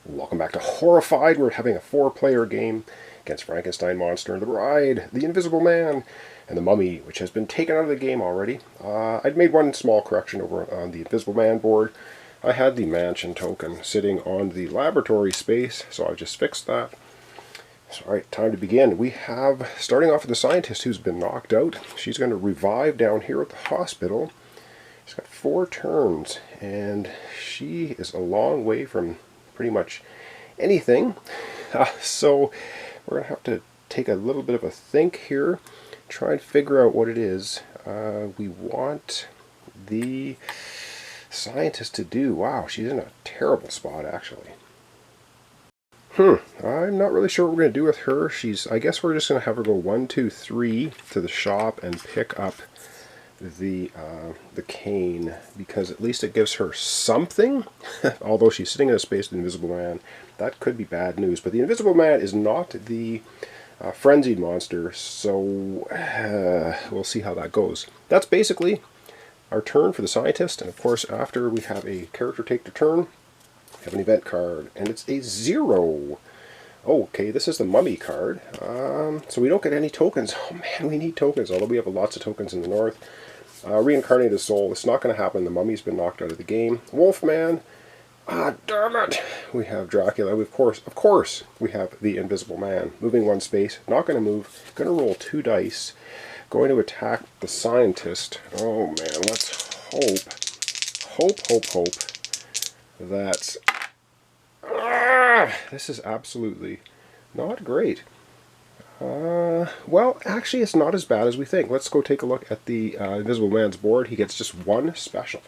Welcome back to Horrified. We're having a 4-player game against Frankenstein Monster and the Bride, the Invisible Man, and the Mummy, which has been taken out of the game already. I'd made one small correction over on the Invisible Man board. I had the mansion token sitting on the laboratory space, so I just fixed that. So, alright, time to begin. We have, starting off with the scientist who's been knocked out. She's going to revive down here at the hospital. She's got 4 turns, and she is a long way from pretty much anything. So we're going to have to take a little bit of a think here, try and figure out what it is we want the scientist to do. Wow, she's in a terrible spot actually. I'm not really sure what we're going to do with her. I guess we're just going to have her go 1, 2, 3 to the shop and pick up the cane, because at least it gives her something. Although she's sitting in a space with the Invisible Man, that could be bad news. But the Invisible Man is not the frenzied monster, so we'll see how that goes. That's basically our turn for the scientist, and of course after we have a character take their turn, we have an event card, and it's a 0. Okay, this is the Mummy card, so we don't get any tokens. Oh man, we need tokens, although we have lots of tokens in the north. Reincarnated Soul, it's not going to happen. The Mummy's been knocked out of the game. Wolfman, damn it! We have Dracula. Of course, we have the Invisible Man. Moving 1 space, not going to move. Going to roll 2 dice. Going to attack the scientist. Oh man, let's hope that... this is absolutely not great. Well, actually it's not as bad as we think. Let's go take a look at the Invisible Man's board. He gets just 1 special.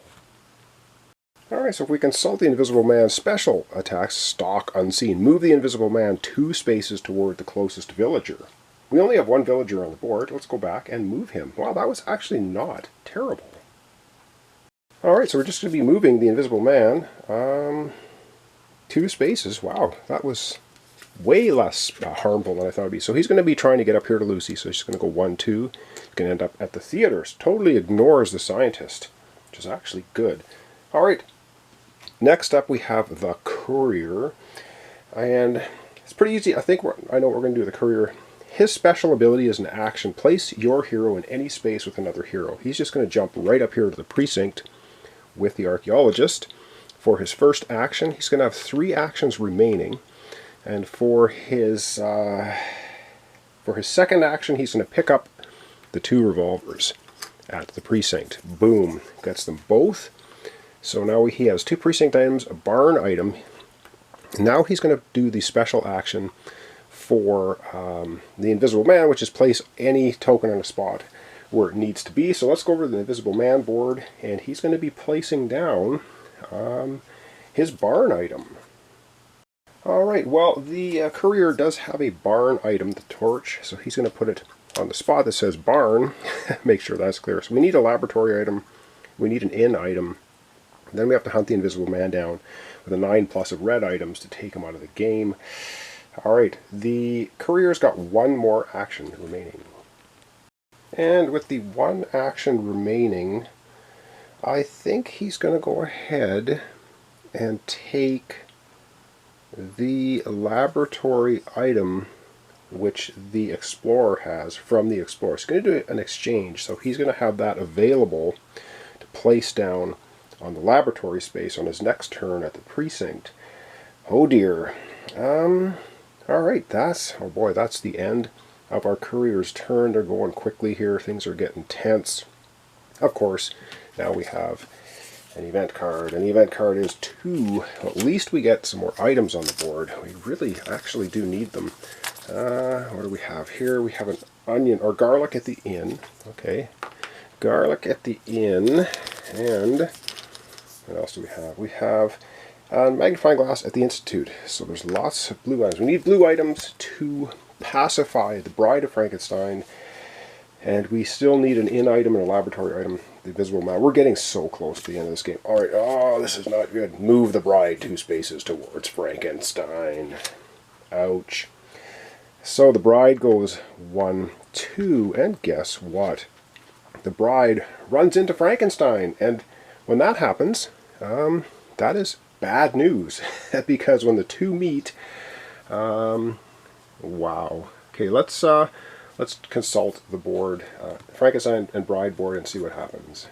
Alright, so if we consult the Invisible Man's special attacks, stalk unseen. Move the Invisible Man 2 spaces toward the closest villager. We only have 1 villager on the board. Let's go back and move him. Wow, that was actually not terrible. Alright, so we're just going to be moving the Invisible Man 2 spaces. Wow, that was way less harmful than I thought it would be. So he's going to be trying to get up here to Lucy, so he's going to go 1, 2. He's going to end up at the theater. Totally ignores the scientist, which is actually good. Alright, next up we have the courier. And it's pretty easy. I know what we're going to do with the courier. His special ability is an action. Place your hero in any space with another hero. He's just going to jump right up here to the precinct with the archaeologist. For his first action, he's going to have 3 actions remaining. And for his second action, he's going to pick up the 2 revolvers at the precinct. Boom. Gets them both. So now he has 2 precinct items, a barn item. Now he's going to do the special action for the Invisible Man, which is place any token on a spot where it needs to be. So let's go over to the Invisible Man board, and he's going to be placing down his barn item. Alright, well, the courier does have a barn item, the torch, so he's going to put it on the spot that says barn. Make sure that's clear. So we need a laboratory item, we need an inn item, then we have to hunt the Invisible Man down with a 9+ of red items to take him out of the game. Alright, the courier's got 1 more action remaining. And with the 1 action remaining, I think he's going to go ahead and take the laboratory item which the Explorer has from the Explorer. He's going to do an exchange, so he's going to have that available to place down on the laboratory space on his next turn at the precinct. Oh dear. Alright, that's the end of our courier's turn. They're going quickly here. Things are getting tense. Of course, now we have an event card. And the event card is 2. At least we get some more items on the board. We really actually do need them. What do we have here? We have an onion or garlic at the inn. Okay. Garlic at the inn. And what else do we have? We have a magnifying glass at the Institute. So there's lots of blue items. We need blue items to pacify the Bride of Frankenstein. And we still need an inn item and a laboratory item, the Invisible Man. We're getting so close to the end of this game. Alright, oh, this is not good. Move the Bride 2 spaces towards Frankenstein. Ouch. So the Bride goes 1, 2, and guess what? The Bride runs into Frankenstein, and when that happens, that is bad news because when the two meet, wow. Okay, let's consult the board, Frankenstein and Bride board, and see what happens.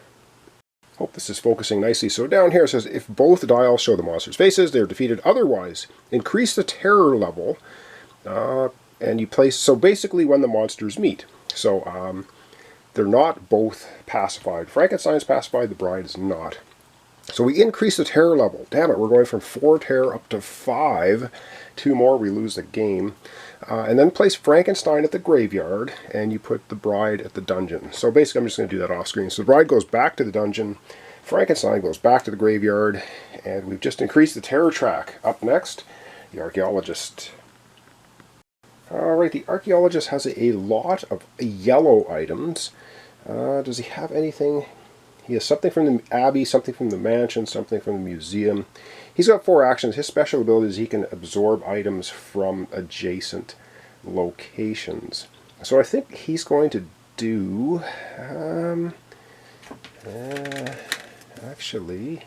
Hope this is focusing nicely. So down here it says, if both dials show the monsters' faces, they are defeated. Otherwise, increase the terror level, and you place, so basically when the monsters meet. So they're not both pacified. Frankenstein's pacified, the Bride is not. So we increase the terror level. Damn it, we're going from 4 terror up to 5. 2 more, we lose the game. And then place Frankenstein at the graveyard, and you put the Bride at the dungeon. So basically, I'm just going to do that off screen. So the Bride goes back to the dungeon, Frankenstein goes back to the graveyard, and we've just increased the terror track. Up next, the Archaeologist. Alright, the Archaeologist has a lot of yellow items. Does he have anything? He has something from the Abbey, something from the mansion, something from the museum. He's got 4 actions. His special ability is he can absorb items from adjacent locations. So I think he's going to do... actually,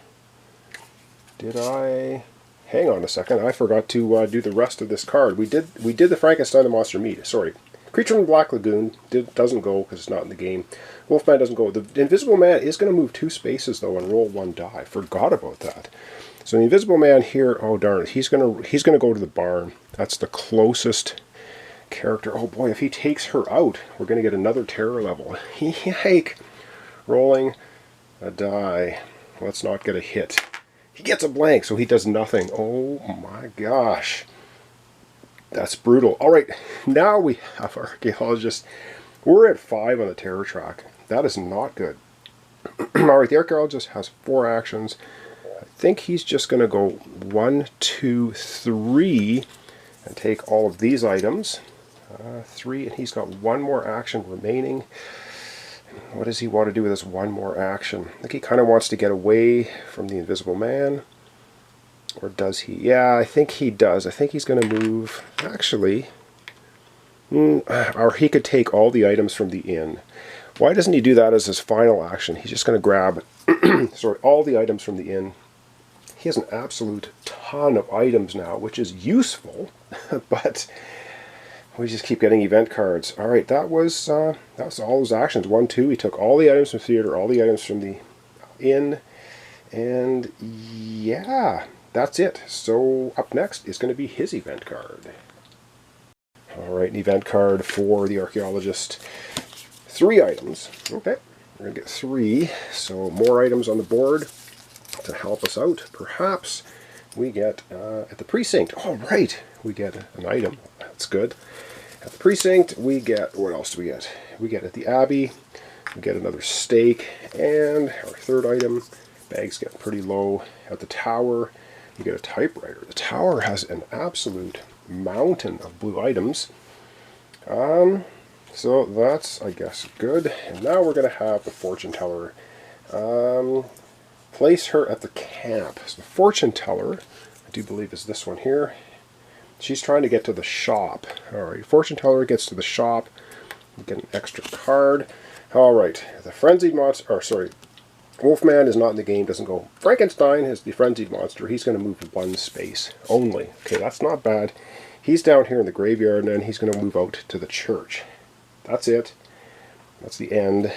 did I... Hang on a second. I forgot to do the rest of this card. We did the Frankenstein the Monster Meat. Sorry. Creature from the Black Lagoon doesn't go because it's not in the game. Wolfman doesn't go. The Invisible Man is going to move 2 spaces though and roll 1 die. Forgot about that. So the Invisible Man here, oh darn it, he's gonna go to the barn. That's the closest character. Oh boy, if he takes her out, we're gonna get another terror level. Yike! Rolling a die. Let's not get a hit. He gets a blank, so he does nothing. Oh my gosh. That's brutal. Alright, now we have our Archaeologist. We're at 5 on the terror track. That is not good. Alright, the Archaeologist has 4 actions. I think he's just going to go 1, 2, 3 and take all of these items. 3, and he's got 1 more action remaining. What does he want to do with this 1 more action? I think he kind of wants to get away from the Invisible Man. Or does he? Yeah, I think he does. I think he's going to move... Actually... or he could take all the items from the inn. Why doesn't he do that as his final action? He's just going to grab all the items from the inn. He has an absolute ton of items now, which is useful, but we just keep getting event cards. Alright, that was all his actions. 1, 2, he took all the items from theater, all the items from the inn, and yeah, that's it. So up next is going to be his event card. Alright, an event card for the Archaeologist. 3 items. Okay, we're going to get 3, so more items on the board to help us out. Perhaps we get at the precinct. Oh, right, we get an item. That's good. At the precinct, we get, what else do we get? We get at the Abbey, we get another steak, and our 3rd item, bag's getting pretty low. At the Tower, we get a typewriter. The Tower has an absolute mountain of blue items. So that's, I guess, good. And now we're going to have the Fortune Teller. Place her at the camp. So the Fortune Teller, I do believe is this one here. She's trying to get to the shop. Alright, Fortune Teller gets to the shop. We get an extra card. Alright, the Frenzied Monster, or sorry, Wolfman is not in the game, doesn't go. Frankenstein is the Frenzied Monster. He's going to move 1 space only. Okay, that's not bad. He's down here in the graveyard, and then he's going to move out to the church. That's it. That's the end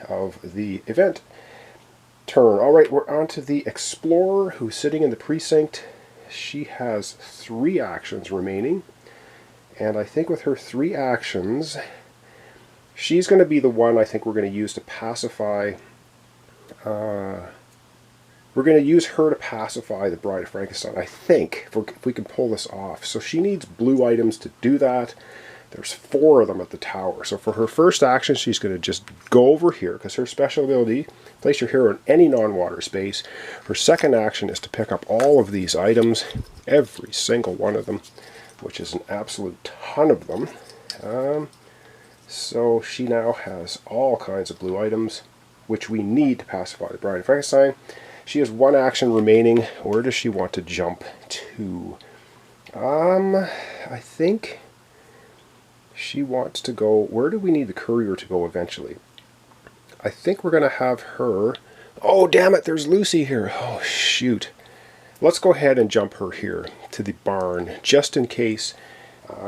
of the event turn. Alright, we're on to the Explorer, who's sitting in the precinct. She has 3 actions remaining, and I think with her 3 actions, she's going to be the one I think we're going to use to pacify... we're going to use her to pacify the Bride of Frankenstein, I think, if we can pull this off. So she needs blue items to do that. There's 4 of them at the tower. So for her first action, she's going to just go over here, because her special ability, place your hero in any non-water space. Her second action is to pick up all of these items, every single one of them, which is an absolute ton of them. So she now has all kinds of blue items, which we need to pacify the Bride of Frankenstein. She has 1 action remaining. Where does she want to jump to? I think she wants to go... Where do we need the courier to go eventually? I think we're going to have her... Oh, damn it, there's Lucy here. Oh, shoot. let's go ahead and jump her here to the barn, just in case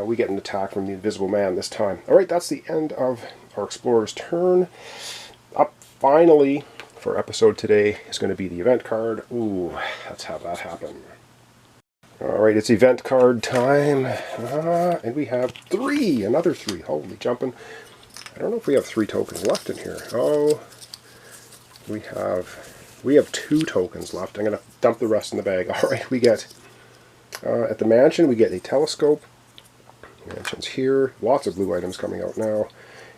we get an attack from the Invisible Man this time. Alright, that's the end of our explorer's turn. Up finally for episode today is going to be the event card. Ooh, let's have that happen. Alright, it's event card time. And we have another three. Holy jumping. I don't know if we have 3 tokens left in here. Oh, we have 2 tokens left. I'm going to dump the rest in the bag. Alright, we get, at the mansion, we get a telescope. Mansion's here. Lots of blue items coming out now.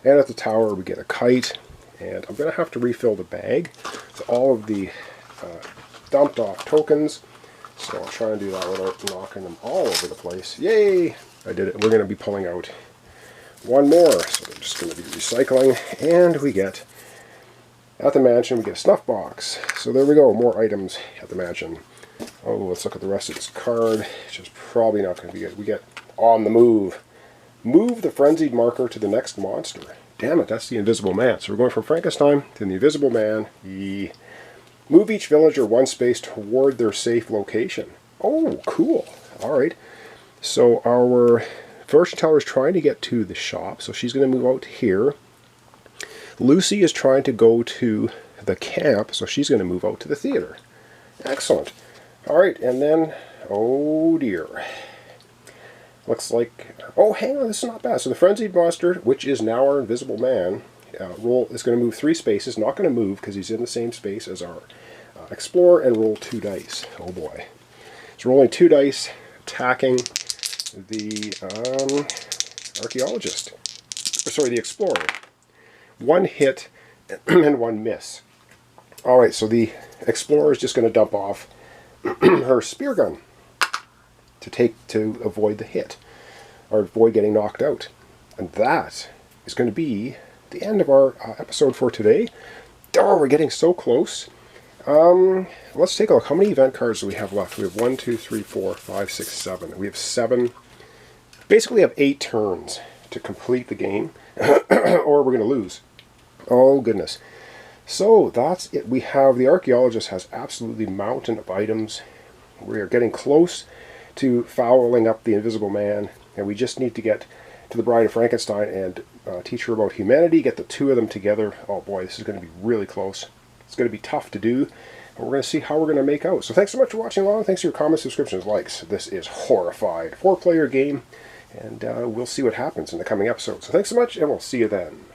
And at the tower, we get a kite. And I'm going to have to refill the bag with all of the dumped off tokens. So I'll try and do that without knocking them all over the place. Yay! I did it. We're going to be pulling out one more. So we're just going to be recycling. And we get, at the mansion, we get a snuff box. So there we go. More items at the mansion. Oh, let's look at the rest of this card, which is probably not going to be good. We get on the move. Move the frenzied marker to the next monster. Damn it, that's the Invisible Man. So we're going from Frankenstein to the Invisible Man. Move each villager 1 space toward their safe location. Oh, cool. Alright. So our fortune teller is trying to get to the shop, so she's going to move out here. Lucy is trying to go to the camp, so she's going to move out to the theater. Excellent. Alright, and then, oh dear. Looks like, oh hang on, this is not bad. So the frenzied monster, which is now our Invisible Man, is going to move 3 spaces, not going to move because he's in the same space as our explorer, and roll 2 dice. Oh boy. So rolling 2 dice, attacking the archaeologist. Sorry, the explorer. 1 hit and 1 miss. Alright, so the explorer is just going to dump off her spear gun to avoid the hit, or avoid getting knocked out. And that is going to be the end of our episode for today. Oh, we're getting so close. Let's take a look. How many event cards do we have left? We have 1, 2, 3, 4, 5, 6, 7. We have 7. Basically, we have 8 turns to complete the game, or we're going to lose. Oh, goodness. So, that's it. We have, the archaeologist has absolutely mountain of items. We are getting close to fouling up the Invisible Man, and we just need to get to the Bride of Frankenstein and teach her about humanity, get the 2 of them together. Oh boy, this is going to be really close. It's going to be tough to do, and we're going to see how we're going to make out. So thanks so much for watching along. Thanks for your comments, subscriptions, likes. This is Horrified, 4-player game, and we'll see what happens in the coming episodes. So thanks so much, and we'll see you then.